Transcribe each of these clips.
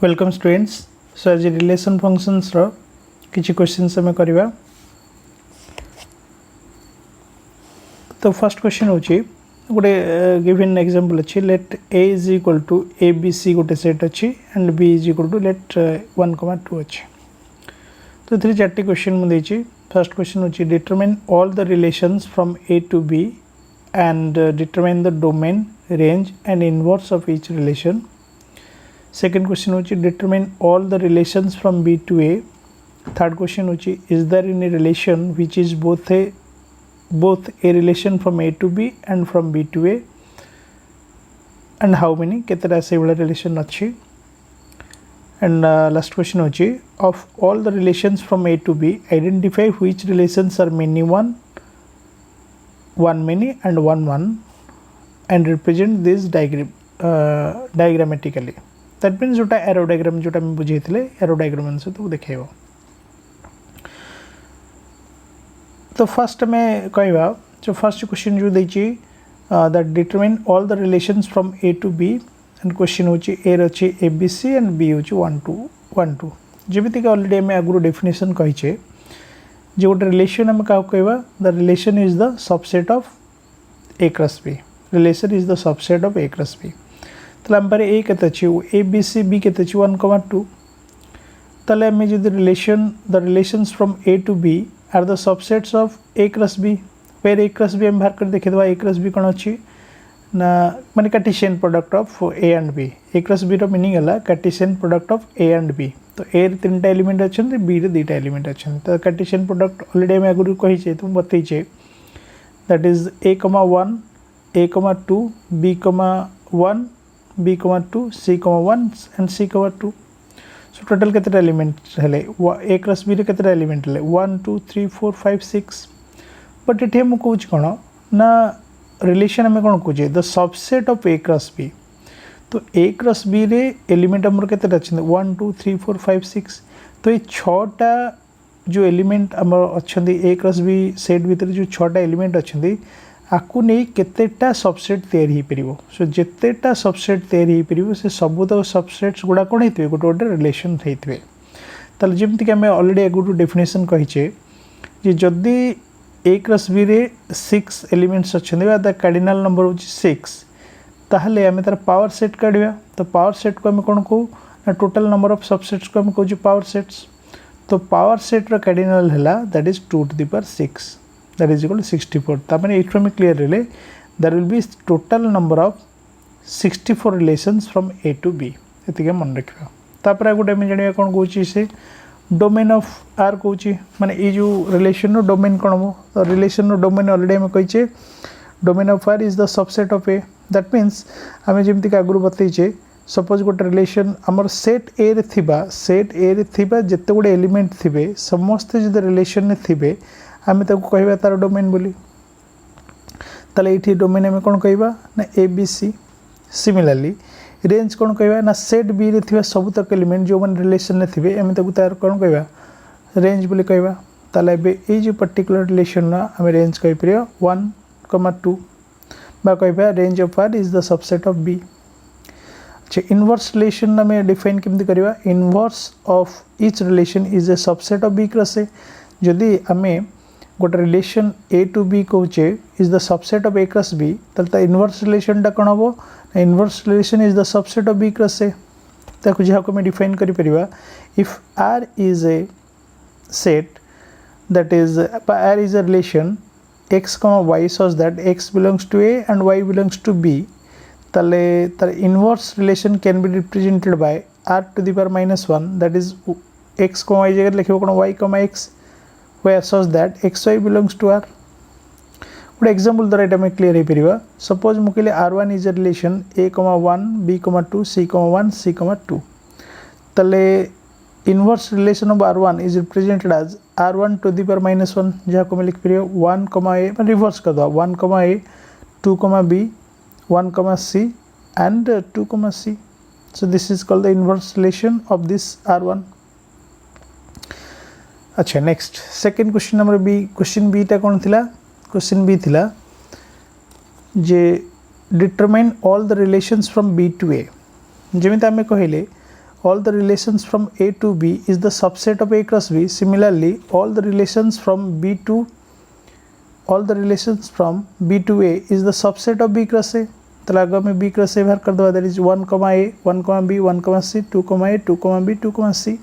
Welcome students. सो आज relation functions रो किछि questions हमें करबा। तो फर्स्ट क्वेश्चन होची गोटे गिवन एग्जांपल अछि let a is equal to abc गोटे सेट अछि and b is equal to let 1,2 अछि। तो थ्री चारटी क्वेश्चन मु देछि। फर्स्ट क्वेश्चन होची determine all the relations from a to b and determine the domain range and inverse of each relation. Second question होची determine all the relations from B to A. Third question होची is there any relation which is both a relation from A to B and from B to A and how many केतेटा से वाला relation अच्छी. And last question होची of all the relations from A to B identify which relations are many one many and one and represent this diagrammatically. That means जोटा arrow diagram जोटा मैं बुझेइथिले arrow diagram से तो देखेबो। तो first में कहबा जो फर्स्ट क्वेश्चन जो देछि that determine all the relations from A to B and question होछि ए रछि एबीसी एंड बी होछि 1 2 जेमिति कि ऑलरेडी हम आगु डेफिनेशन कहिछे जे गोटे रिलेशन हम का कहबा the relation is the subset of A cross B. Relation is the subset of A cross B. तले हम पारे ए केते अछि ए बी सी बी केते अछि 1,2। तले हम जे the relations from A to B are the subsets of A cross B where A cross B हम बाहर कर देखे दबा ए क्रॉस बी कोन अछि ना माने Cartesian product of A and B. A cross B रो मीनिंग हला Cartesian product of A and B. तो ए रे तीनटा एलिमेंट अछन बी रे दुटा एलिमेंट अछन। तो कार्टेशियन प्रोडक्ट ऑलरेडी हम आगु कहि छै तुम बतै छै that is a, 1 a, 2 b, 1 b, 2 c, 1 and c, 2. So total केतेटा element हेले a क्रॉस b रे केतेटा एलिमेंट हेले 1 2 3 4 5 6। बट एठे हम कहूछ कोन ना रिलेशन हम कोन कहूछ the subset of a cross b। तो a क्रॉस b रे एलिमेंट हमर केतेटा अछि 1 2 3 4 5 6। तो ये 6टा जो एलिमेंट हमर अछंदी a क्रॉस b सेट भीतर जो 6टा एलिमेंट अछंदी आकु नहीं केतेटा सबसेट तैयार ही परिबो। सो जेतेटा सबसेट तैयार ही परिबो से सब तो सबसेट्स गुडा कोन हेतबे गोटे गोटे रिलेशन हेतबे। तले जेमति कि हमें ऑलरेडी आगु डेफिनेशन कहिचे जे जदी a क्रॉस b रे 6 एलिमेंट्स अछंदी बा द कार्डिनल नंबर होची 6 ताहले हमें तार पावर सेट काढिबा। तो पावर सेट को हम कोन को ना टोटल नंबर ऑफ सबसेट्स को हम कहू पावर सेट्स। तो पावर सेट रो कार्डिनल हला that is 2 to the power 6 that is equal to 64. तापर at from clearly there will be total number of 64 relations from A to B एतिके मन रखिबा। तापर गोटे हम जानिया कोन कहूची से डोमेन ऑफ आर कहूची माने ए जो रिलेशन रो डोमेन कोन हो। तो रिलेशन रो डोमेन ऑलरेडी हम कहिचे domain of R is the subset of A. That means हमें जेमति का आगु बतैचे सपोज गोटे रिलेशन हमर सेट ए रे थिबा जते गोटे एलिमेंट थिबे समस्त जे रिलेशन ने थिबे आम कहवा तार डोमेन बोली। ताले इठी डोमेन आम कौन कहवा ना A B C. Similarly range कौन कहवा ना सेट बी रे थिबा सब तक एलिमेंट जो मन रिलेशन ने थिबे आम तार कौन कहवा रेंज बोली कहवा। ताले एबे ए जो पर्टिकुलर रिलेशन ना आम रेंज कहि परियो 1,2 बा कहवा range of R is the subset of B. अच्छा इनवर्स रिलेशन ना में डिफाइन केमति करबा inverse of each relation is a subset of B cross A. जदी हमें गोटे रिलेशन ए टू बी कहूचे is the subset of A cross B तल इनवर्स रिलेशन टा कौन हम inverse relation is the subset of B cross A. ताको जहाँ को डिफाइन करि परिबा if R is a set that is R is a relation x, y such that x belongs to a and y belongs to b तले तर inverse relation can be represented by r to the power -1 that is x, y जगह लिखिबो कोन y, x where such that xy belongs to r. गोटे example द्वारा एटा में clear हे परिबा। Suppose मुकेले r1 is a relation a, 1 b, 2 c, 1 c, 2 तले inverse relation of r1 is represented as r1 to the power -1 जहाँ को मैं लिख परियो 1, a रिवर्स कर दो 1, a 2, b 1, c and 2, c. So this is called the inverse relation of this r1. अच्छा next second question number B. Question B टा कौन थिला क्वेश्चन बी थिला जे determine all the relations from B to A. जेमिति आमे कहले all the relations from A to B is the subset of A cross B. Similarly, all the relations from B to A is the subset of B cross A. तो आगे हमें B cross A बाहर कर दो, that is 1, A, 1, B, 1, C, 2, A, 2, B, 2, C.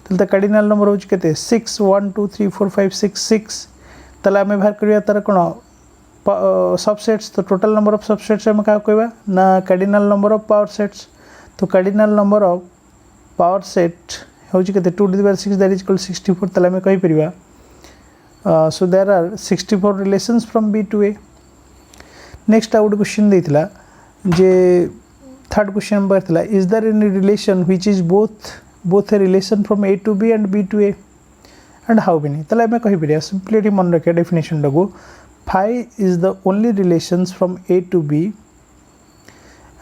तो cardinal number हो केते 6 1 2 3 4 5 6 6. तो आम बाहर करिया तार कोन सबसेट्स. तो टोटल नंबर ऑफ सबसेट्स हम क्या कहबा ना cardinal number of power sets. तो cardinal number of power set होची केते 2 to the power 6 that is equal 64. तो आम कहि परिबा so there are 64 relations from B to A. Next out question देथिला जे थर्ड क्वेश्चन नंबर थिला is there any relation which is both a relation from A to B and B to A and how many. तो आम कहि परिया simply मन रखिया definition टाको phi is the only relations from A to B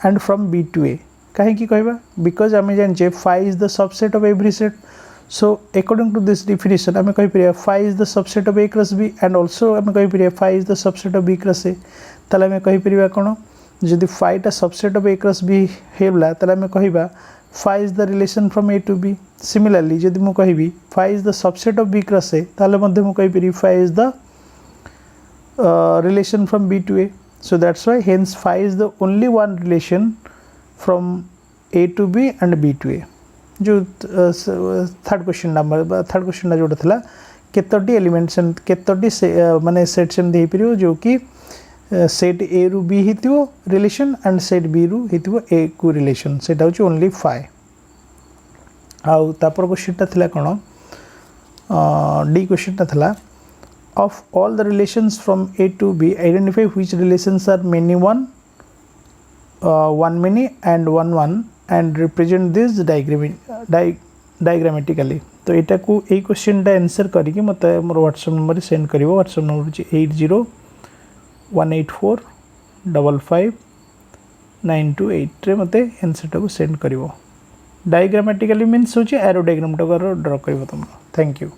and from B to A. कहीं की कहबा बिकॉज आम जाने phi is the subset of every set. So according to this definition आम कहि परिया phi is the subset of A cross B and also आम कहि परिया phi is the subset of B cross A. तो आम कहि परिया कोन जदि phi टा subset of A cross B हेबला तो आम कहबा phi is the relation from A to B. Similarly जदि मु कहबी phi is the subset of B cross A ताले मध्ये मु कहि परिबी phi is the relation from B to A. So that's why hence phi is the only one relation from A to B and B to A. जो third question ना जोटा थिला केतोटी elements केतोटी माने set same दे परियो जो कि set A रु B हितिवो रिलेशन एंड सेट बी रु हितिवो ए को रिलेशन सेटा होची ओनली phi. आउ तापर क्वेश्चन ता थिला कोन डी क्वेश्चन ता थिला of all the relations from A to B identify which relations are many 1 1 many and 1 1 and represent this diagrammatically. तो एटा को ए क्वेश्चन टा आंसर करिके मते मोर व्हाट्सएप नंबर सेंड करिवो. व्हाट्सएप नंबर होची 8018455928 रे मते आंसर टा को सेंड करिवो. डायग्रामेटिकली मींस होची एरो डायग्राम टा ड्रा करिवो तुम. Thank you.